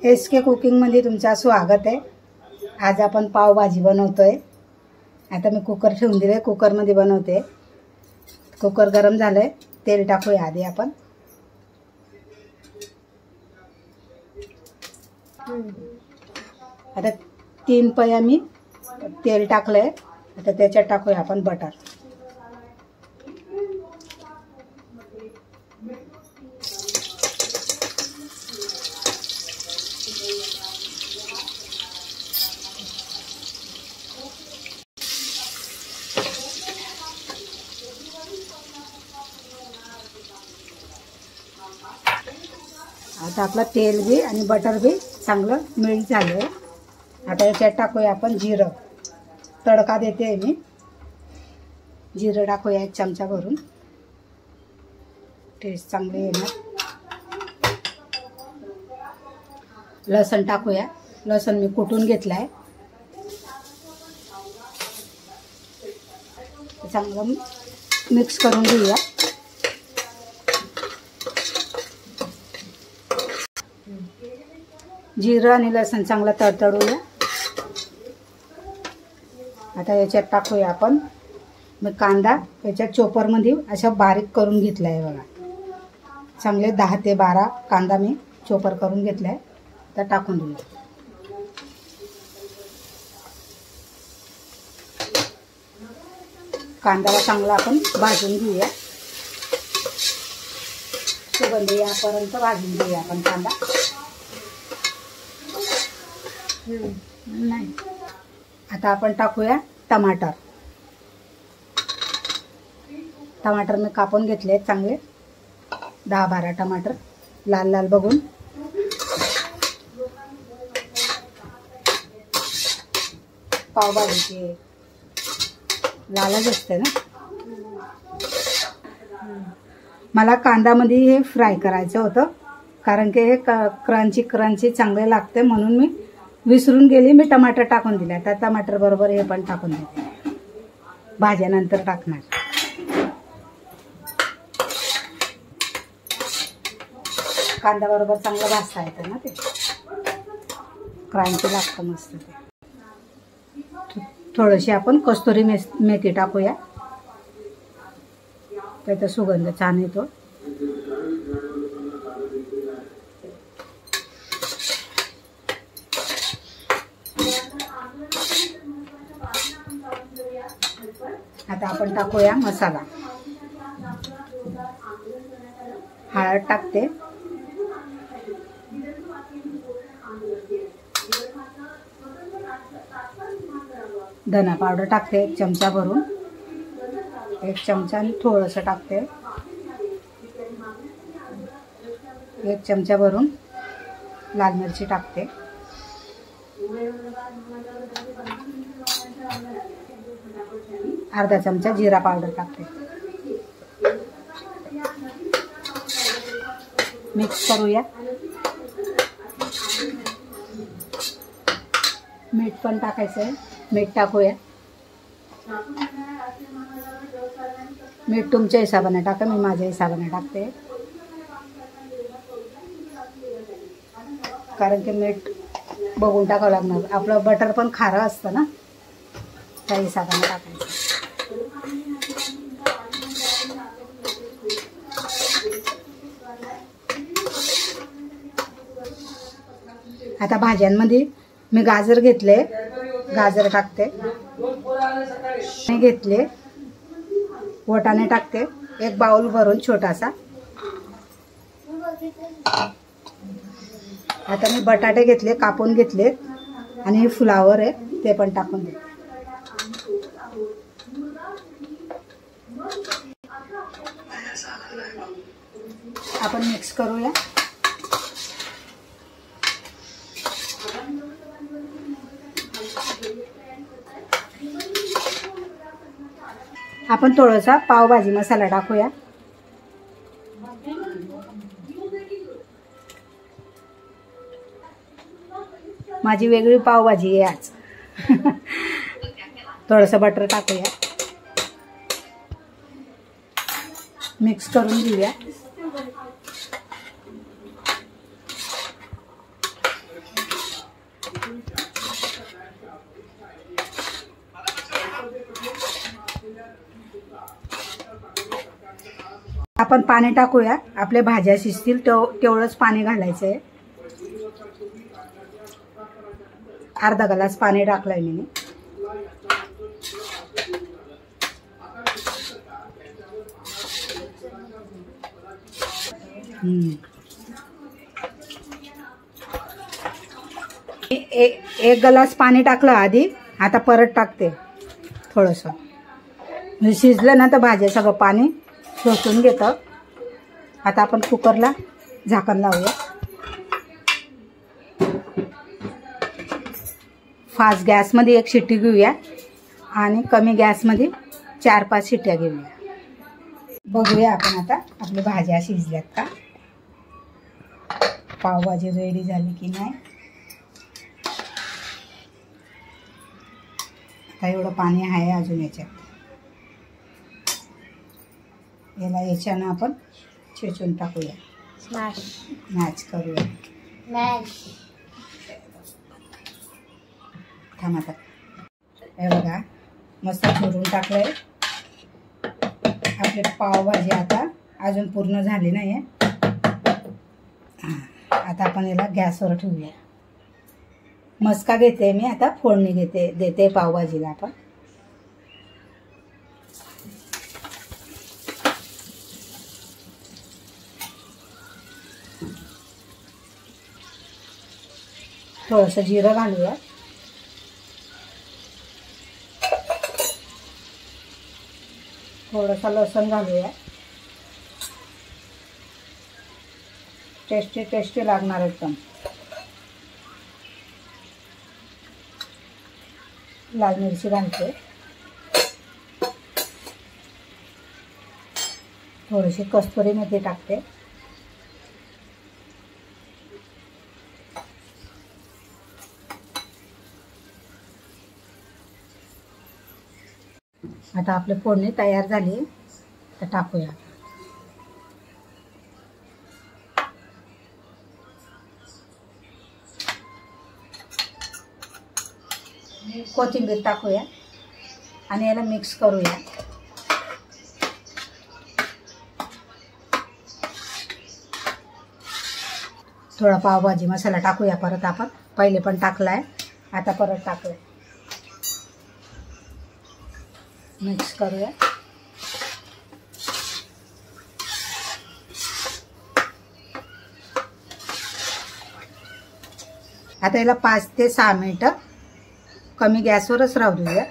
SK कुकिंगमध्ये तुमचं स्वागत आहे। आज आपण पावभाजी बनवतोय। आता मी कुकर ठेवून दिले, कुकरमध्ये बनवते। कुकर गरम झालंय, तेल टाकूया आधी आपण। आता 3 पया मी तेल टाकलंय। आता त्याच्यात टाकूया आपण बटर। आता आपलं तेल बी आणि बटर बी चांगलं मेल्ट झालं। आता याच्यात टाकूया आपण जिरं। तडका देते मी। जिरं टाकूया 1 चमचा भरून, टेस्ट चांगली येणार। लसूण टाकूया। लसूण मी कुटून घेतलाय। चांगलं मिक्स करून घेऊया। जिरं आणि लसूण चांगलं तडतडूया। आता याच्यात टाकूया आपण मी कांदा याच्यात चॉपरमध्ये अशा बारीक करून घेतलाय बघा। चांगले 10 ते 12 कांदा मी चॉपर करून घेतलाय। तर टाकून देऊया। कांद्याला चांगला आपण भाजून घेऊया। सुगंध यापर्यंत भाजून घेऊया आपण कांदा। नाही, आता आपण टाकूया टमाटर। टमाटर मी कापून घेतले चांगले 10-12 टमाटर लाल लाल बघून। पावभाजीचे लालच असते ना। मला कांद्यामध्ये हे फ्राय करायचं होतं, कारण की हे क्रंची चांगले लागते, म्हणून मी विसरून गेली। मी टमाटर टाकून दिले। आता टमाटर बरोबर हे पण टाकून देते, भाज्यानंतर टाकणार। कांदा बरोबर चांगलं भाजता येतं ना, ते क्रंची लागतं मस्त ते। थोडीशी आपण कस्तुरी मेथी टाकूया, त्याचा सुगंध छान येतो। आता आपण टाकूया मसाला। हळद टाकते, धना पावडर टाकते 1 चमचा भरून, 1 चमचा आणि थोडंसं टाकते। 1 चमचा भरून लाल मिरची टाकते। अर्धा चमचा जिरा पावडर टाकते। मिक्स करूया। मीठ पण टाकायचं आहे, मीठ टाकूया। मीठ तुमच्या हिशोबाने टाका, मी माझ्या हिशोबाने टाकते, कारण की मीठ बघून टाकावं लागणार। आपलं बटर पण खारं असतं ना, त्या हिशोबाने टाकायचं। आता भाज्यांमध्ये मी गाजर घेतले, गाजर टाकते। घेतले वाटाणे टाकते, 1 बाउल भरून छोटासा। आता मी बटाटे घेतले, कापून घेतले, आणि हे फ्लावर आहे ते पण टाकून दे। आपण मिक्स करूया। आपण थोडासा पावभाजी मसाला टाकूया। माझी वेगळी पावभाजी आहे आज। थोडंसं बटर टाकूया, मिक्स करून घेऊया। आपण पाणी टाकूया, आपल्या भाज्या शिजतील तेवढंच पाणी घालायचं आहे. अर्धा ग्लास पाणी टाकलंय मी. एक ग्लास पाणी टाकलं आधी, आता परत टाकते थोडंसं. म्हणजे शिजलं ना तर भाज्या सगळं पाणी शोषून घेतं. आता आपण कुकरला झाकण लावूया. फास्ट गॅसमध्ये 1 शिट्टी घेऊया आणि कमी गॅसमध्ये 4-5 शिट्ट्या घेऊया. बघूया आपण आता आपली भाज्या शिजल्यात का, पावभाजी रेडी झाली की नाही. आता एवढं पाणी आहे अजून याच्यात. याच्यानं आपण चेचून टाकूया, मॅच करूया. थांब आता. हे बघा मस्त चुरून टाकलंय. आपली पावभाजी आता अजून पूर्ण झाली नाही आहे. आता आपण याला गॅसवर ठेवूया. मस्का घेते मी आता, फोडणी देते पावभाजीला. आपण थोडंसं जिरं घालूया. थोडासा लसूण घालूया. टेस्टी लागणार एकदम. लाल मिरची घालते. थोडीशी कस्तुरी मेथी टाकते. आता आपली फोडणी तयार झाली, तर टाकूया. कोथिंबीर टाकूया आणि याला मिक्स करूया. थोडा पावभाजी मसाला टाकूया परत. आपण पहिले पण टाकलाय, आता परत टाकूया. मिक्स करूया. आता याला 5 ते 6 मिनिटं कमी गॅसवरच राहू देऊया.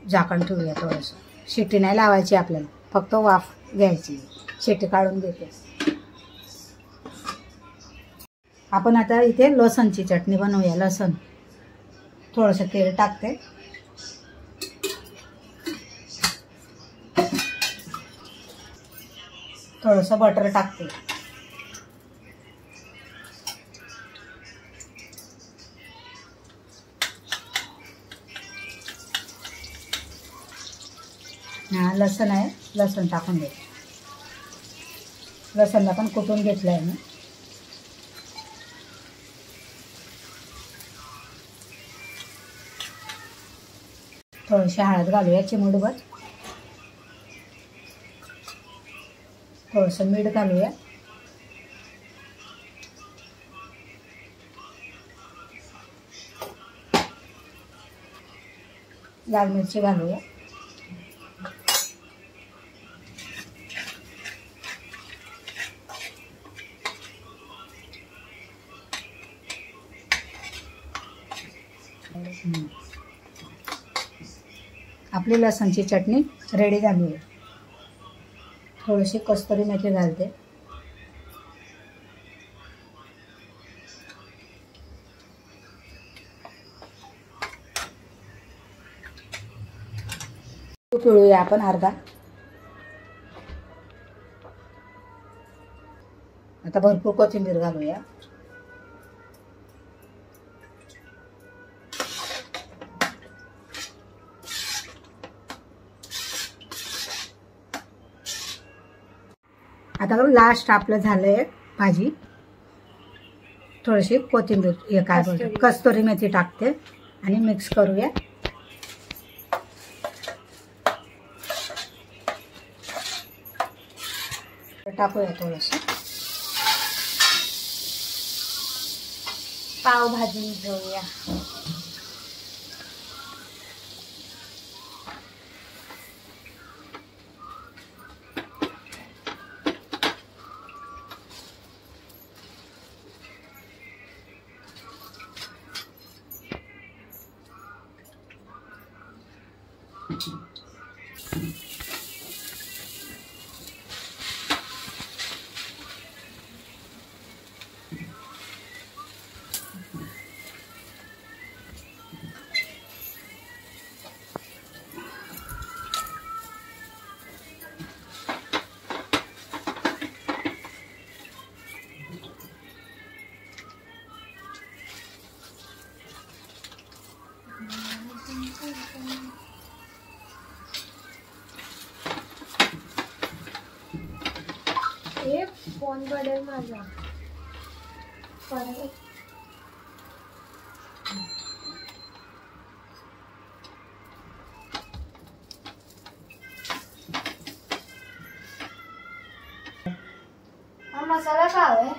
झाकण ठेवूया. थोडंसं शिट्टी नाही लावायची आपल्याला, फक्त वाफ घ्यायची. शिट्टी काढून घेते. आपण आता इथे लसणची चटणी बनवूया. लसण थोडंसं तेल टाकते. थोडंसं बटर टाकते. हा लसण आहे, लसण टाकून देते. लसणला पण कुटून घेतलं आहे मी. थोडीशी हळद घालूया, चिमूटभर. थोडंसं मीठ घालूया. लाल मिरची घालूया. आपली लसणची चटणी रेडी झाली आहे. थोडीशी कस्तुरी मेथी घालते. पिळूया आपण अर्धा. आता भरपूर कोथिंबीर घालूया. आता लास्ट आपलं झालंय भाजी. थोडीशी कोथिंबीर, हे काय बोलतो, कस्तुरी मेथी टाकते आणि मिक्स करूया. टाकूया थोडंसं. पाव भाजून घेऊया. फोन पडेल माझा. हा मसाला काय आहे?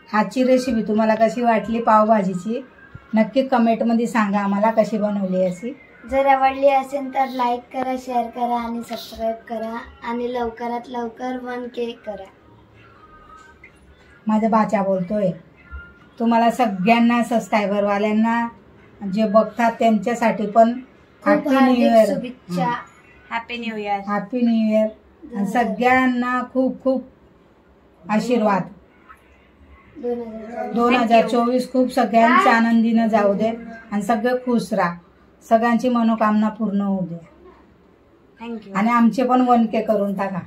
आजची रेसिपी तुम्हाला कशी वाटली पावभाजीची नक्की कमेंटमध्ये सांगा आम्हाला कशी बनवली अशी. जर आवडली असेल तर लाईक करा, शेअर करा आणि सबस्क्राईब करा आणि लवकरात लवकर 1K करा. माझा बाचा बोलतोय. तुम्हाला सगळ्यांना सबस्क्रायबरवाल्यांना जे बघतात त्यांच्यासाठी पण हॅपी न्यू इयर. शुभेच्छा. Happy new year. Happy new year. सगळ्यांना खूप खूप आशीर्वाद. 2024 खूप सगळ्यांच्या आनंदीनं जाऊ दे आणि सगळे खुश राहा. सगळ्यांची मनोकामना पूर्ण होऊ दे. थँक्यू. आणि आमचे पण 1K करून टाका.